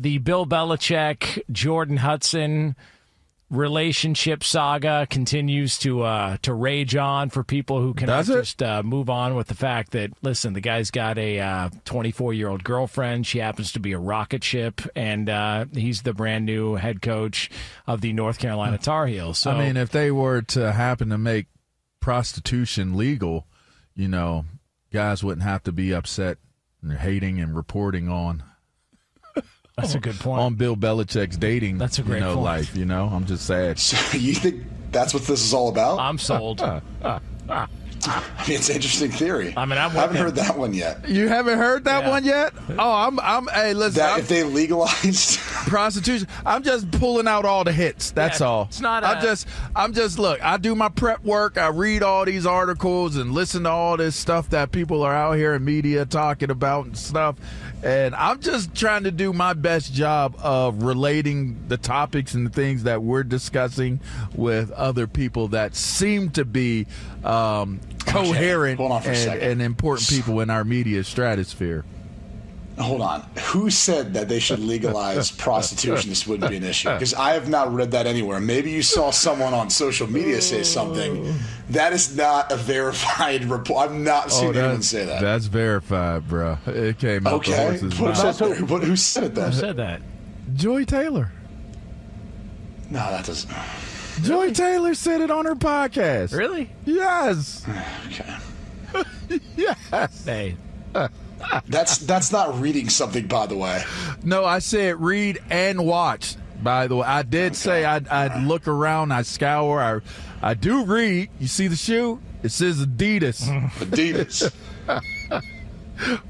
The Bill Belichick, Jordan Hudson relationship saga continues to rage on for people who cannot just move on with the fact that, listen, the guy's got a 24-year-old girlfriend. She happens to be a rocket ship, and he's the brand new head coach of the North Carolina Tar Heels. So, I mean, if they were to happen to make prostitution legal, guys wouldn't have to be upset and hating and reporting on. That's a good point. On Bill Belichick's dating, that's a great point. Life. I'm just sad. So you think that's what this is all about? I'm sold. It's an interesting theory. I haven't heard that one yet. You haven't heard that one yet? Oh, hey, listen. If they legalized prostitution, I'm just pulling out all the hits. That's all. It's not. I'm just look. I do my prep work. I read all these articles and listen to all this stuff that people are out here in media talking about and stuff. And I'm just trying to do my best job of relating the topics and the things that we're discussing with other people that seem to be coherent and important people in our media stratosphere. Hold on. Who said that they should legalize prostitution? This wouldn't be an issue. Because I have not read that anywhere. Maybe you saw someone on social media say something. That is not a verified report. I've not seen anyone say that. That's verified, bro. It came out the horse's mouth. But who said it then? Who said that? Joy Taylor. No, that doesn't. Joy Taylor said it on her podcast. Really? Yes. Okay. Yes. Hey. That's not reading something, by the way. No, I said read and watch, by the way. I did say I'd look around, I scour, I do read. You see the shoe? It says Adidas. Adidas.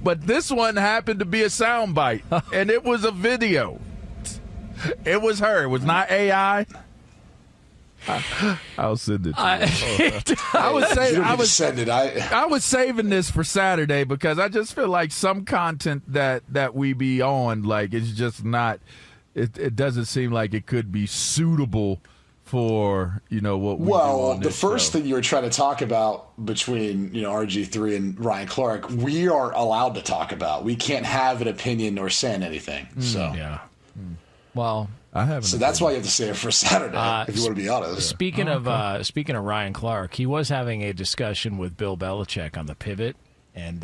But this one happened to be a soundbite, and it was a video. It was her. It was not AI. I'll send it to you. I was saving this for Saturday because I just feel like some content that we be on, like, it's just not. It doesn't seem like it could be suitable for what we do on this the first show. thing you were trying to talk about between RG3 and Ryan Clark, we are allowed to talk about. We can't have an opinion or say anything. So yeah. Well, I haven't. So that's why you have to say it for Saturday, if you want to be honest. Speaking of Ryan Clark, he was having a discussion with Bill Belichick on the pivot, and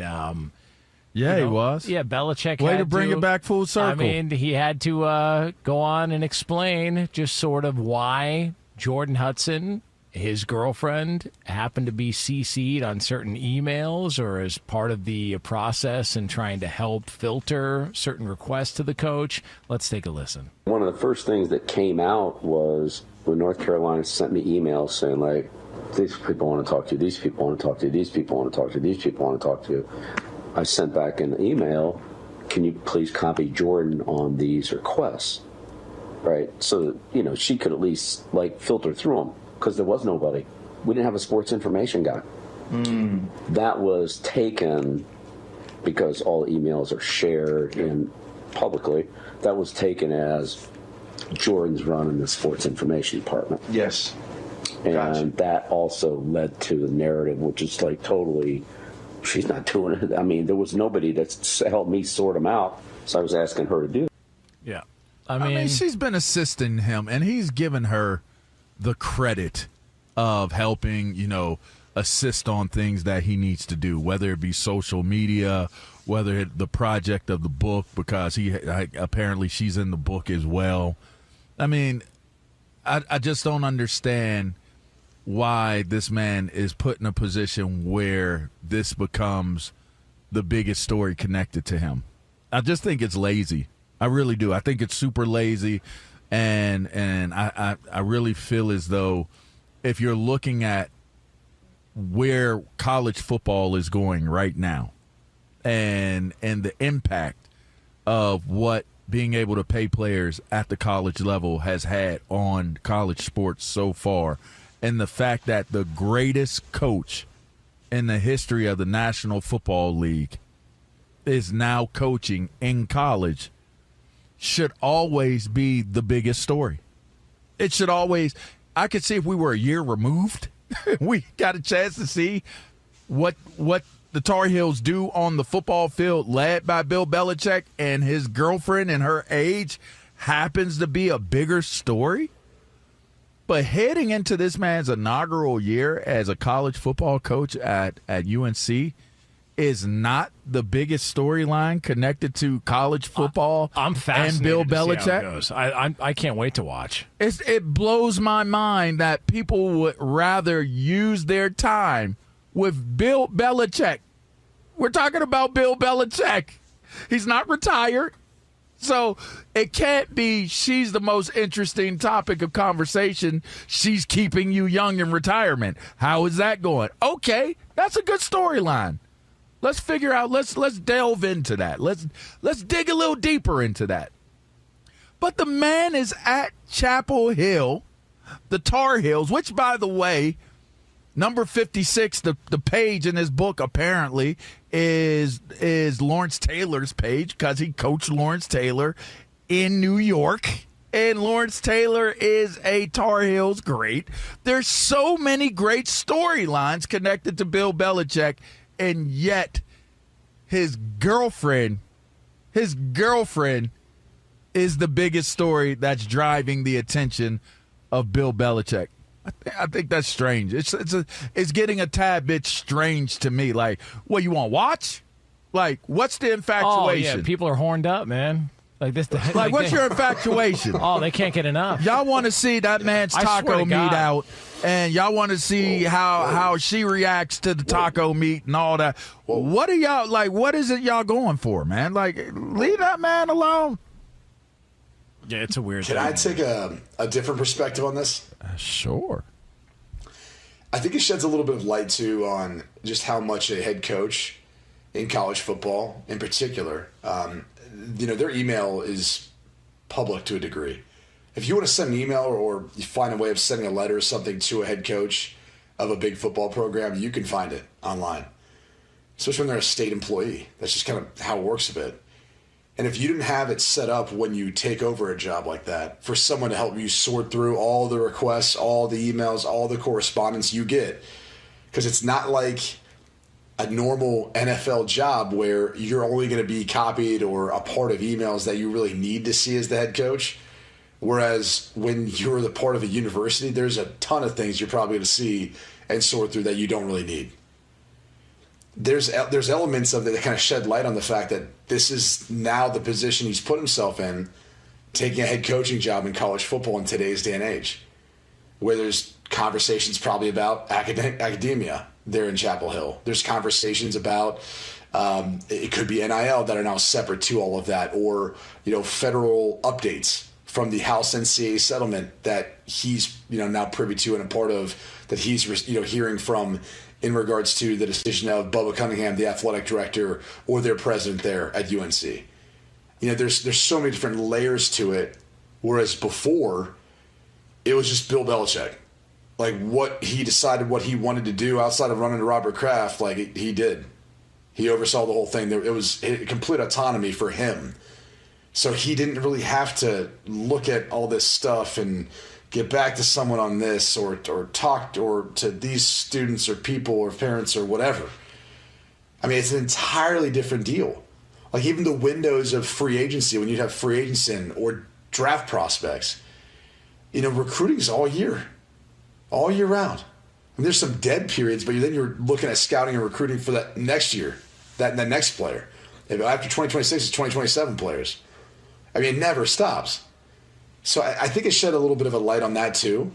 he was. Yeah, Belichick. Way had to bring it back full circle. I mean, he had to go on and explain just sort of why Jordan Hudson, his girlfriend, happened to be CC'd on certain emails or as part of the process and trying to help filter certain requests to the coach. Let's take a listen. One of the first things that came out was when North Carolina sent me emails saying, like, these people want to talk to you, these people want to talk to you, these people want to talk to you, these people want to talk to you. I sent back an email, can you please copy Jordan on these requests? Right? So that, she could at least, filter through them. Because there was nobody. We didn't have a sports information guy. That was taken because all emails are shared in publicly. That was taken as Jordan's running the sports information department. Yes. And that also led to the narrative, which is totally, she's not doing it. I mean, there was nobody that's helped me sort them out, so I was asking her to do it. Yeah. I mean, she's been assisting him, and he's given her the credit of helping, assist on things that he needs to do, whether it be social media, whether the project of the book, because apparently she's in the book as well. I mean, I just don't understand why this man is put in a position where this becomes the biggest story connected to him. I just think it's lazy. I really do. I think it's super lazy. And I really feel as though if you're looking at where college football is going right now and the impact of what being able to pay players at the college level has had on college sports so far, and the fact that the greatest coach in the history of the National Football League is now coaching in college, should always be the biggest story. It should always. I could see if we were a year removed, we got a chance to see what the Tar Heels do on the football field, led by Bill Belichick and his girlfriend and her age, happens to be a bigger story. But heading into this man's inaugural year as a college football coach at UNC is not the biggest storyline connected to college football. I'm fascinated and Bill to see how Belichick. it goes. I can't wait to watch. It blows my mind that people would rather use their time with Bill Belichick. We're talking about Bill Belichick. He's not retired. So it can't be she's the most interesting topic of conversation. She's keeping you young in retirement. How is that going? Okay, that's a good storyline. Let's figure out, let's delve into that. Let's dig a little deeper into that. But the man is at Chapel Hill, the Tar Heels, which, by the way, number 56, the page in his book apparently is Lawrence Taylor's page because he coached Lawrence Taylor in New York. And Lawrence Taylor is a Tar Heels great. There's so many great storylines connected to Bill Belichick, and yet his girlfriend is the biggest story that's driving the attention of Bill Belichick. I think that's strange. It's getting a tad bit strange to me. Like, what, you want to watch? Like, what's the infatuation? Oh, yeah, people are horned up, man. Like this. Like, what's your infatuation? Oh, they can't get enough. Y'all want to see that man's taco meat out, and y'all want to see how she reacts to the taco meat and all that. What are y'all, like, what is it y'all going for, man? Like, leave that man alone. Yeah, it's a weird thing. Can I take a different perspective on this? Sure. I think it sheds a little bit of light, too, on just how much a head coach in college football, in particular, their email is public to a degree. If you want to send an email or you find a way of sending a letter or something to a head coach of a big football program, you can find it online, especially when they're a state employee. That's just kind of how it works a bit. And if you didn't have it set up when you take over a job like that, for someone to help you sort through all the requests, all the emails, all the correspondence you get, because it's not like a normal NFL job where you're only going to be copied or a part of emails that you really need to see as the head coach. Whereas when you're the part of a university, there's a ton of things you're probably going to see and sort through that you don't really need. There's elements of it that kind of shed light on the fact that this is now the position he's put himself in, taking a head coaching job in college football in today's day and age, where there's conversations probably about academia there in Chapel Hill. There's conversations about it could be NIL that are now separate to all of that, or federal updates from the House NCAA settlement that he's now privy to and a part of, that he's hearing from in regards to the decision of Bubba Cunningham, the athletic director, or their president there at UNC. There's so many different layers to it, whereas before it was just Bill Belichick. Like, what he decided, what he wanted to do outside of running to Robert Kraft, like, he did. He oversaw the whole thing. It was complete autonomy for him. So he didn't really have to look at all this stuff and get back to someone on this or talk or to these students or people or parents or whatever. I mean, it's an entirely different deal. Like, even the windows of free agency, when you'd have free agents in or draft prospects, recruiting is all year round. And there's some dead periods, but then you're looking at scouting and recruiting for that next year, that next player. After 2026, it's 2027 players. I mean, it never stops. So I think it shed a little bit of a light on that too.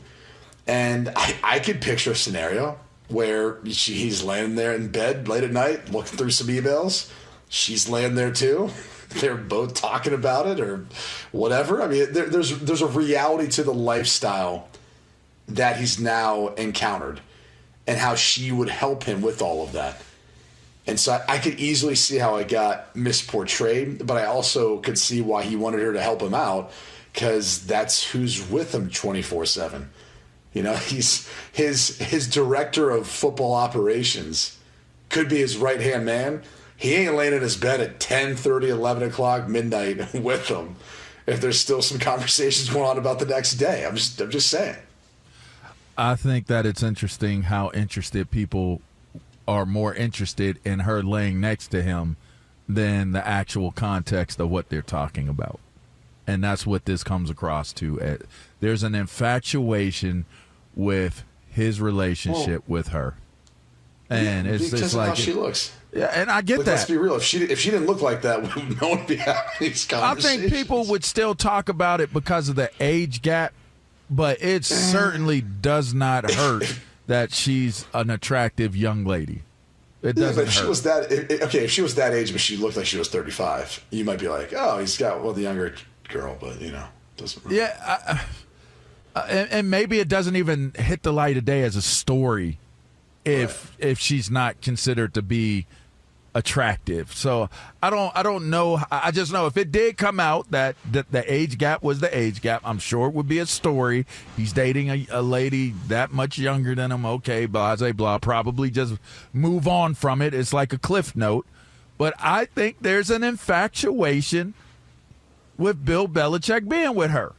And I could picture a scenario where he's laying there in bed late at night looking through some emails. She's laying there too. They're both talking about it or whatever. I mean, there's a reality to the lifestyle that he's now encountered and how she would help him with all of that. And so I could easily see how it got misportrayed, but I also could see why he wanted her to help him out, because that's who's with him 24/7. He's his director of football operations could be his right-hand man. He ain't laying in his bed at 10:30, 11 o'clock, midnight with him if there's still some conversations going on about the next day. I'm just saying. I think that it's interesting how interested people are more interested in her laying next to him than the actual context of what they're talking about. And that's what this comes across to. There's an infatuation with his relationship with her. And it's because just of like how she looks. Yeah, and I get that. Let's be real. If she didn't look like that, no one would be having these conversations. I think people would still talk about it because of the age gap, but it certainly does not hurt that she's an attractive young lady. It doesn't but if hurt. she was that if she was that age, but she looked like she was 35, you might be like, oh, he's got the younger girl, but doesn't. Really. Yeah, and maybe it doesn't even hit the light of day as a story if she's not considered to be attractive. So I don't know. I just know if it did come out that the age gap was the age gap, I'm sure it would be a story. He's dating a lady that much younger than him. Okay, blah, blah, blah. Probably just move on from it. It's like a cliff note. But I think there's an infatuation with Bill Belichick being with her.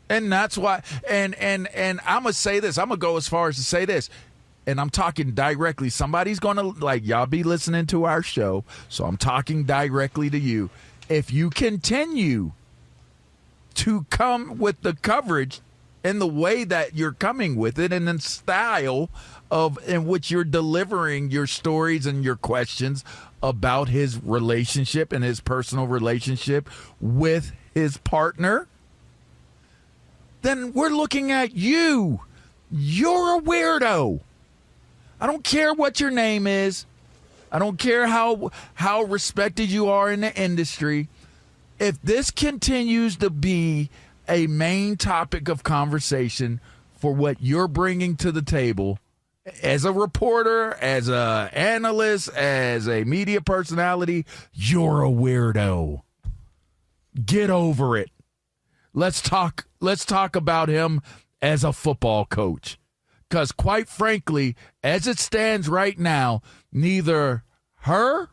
And that's why, and I'm going to say this. I'm going to go as far as to say this. And I'm talking directly. Somebody's going to, y'all be listening to our show, so I'm talking directly to you. If you continue to come with the coverage in the way that you're coming with it and in style in which you're delivering your stories and your questions about his relationship and his personal relationship with his partner, then we're looking at you. You're a weirdo. I don't care what your name is. I don't care how respected you are in the industry. If this continues to be a main topic of conversation for what you're bringing to the table as a reporter, as an analyst, as a media personality, you're a weirdo. Get over it. Let's talk about him as a football coach. Because quite frankly, as it stands right now, neither her,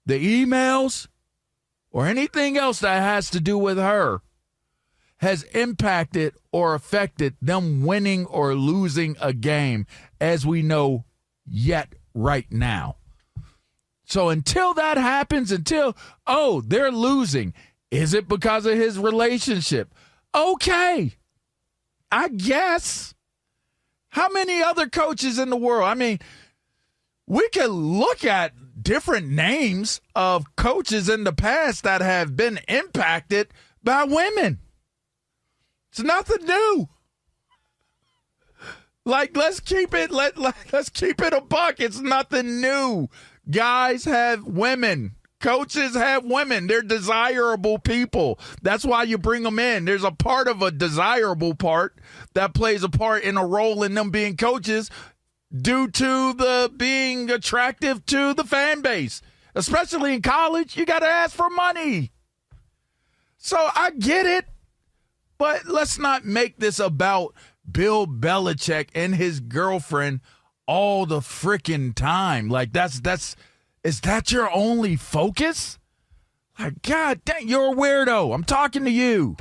the emails, or anything else that has to do with her has impacted or affected them winning or losing a game as we know yet right now. So until that happens, they're losing. Is it because of his relationship? Okay, I guess. How many other coaches in the world? I mean, we can look at different names of coaches in the past that have been impacted by women. It's nothing new. Let's keep it a buck. It's nothing new. Guys have women. Coaches have women. They're desirable people. That's why you bring them in. There's a part of a desirable part that plays a part in a role in them being coaches due to the being attractive to the fan base. Especially in college, you got to ask for money. So I get it, but let's not make this about Bill Belichick and his girlfriend all the freaking time. Is that your only focus? God dang, you're a weirdo. I'm talking to you.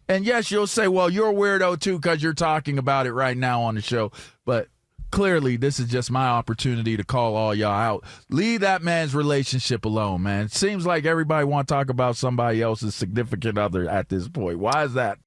And yes, you'll say, well, you're a weirdo too because you're talking about it right now on the show. But clearly, this is just my opportunity to call all y'all out. Leave that man's relationship alone, man. It seems like everybody want to talk about somebody else's significant other at this point. Why is that?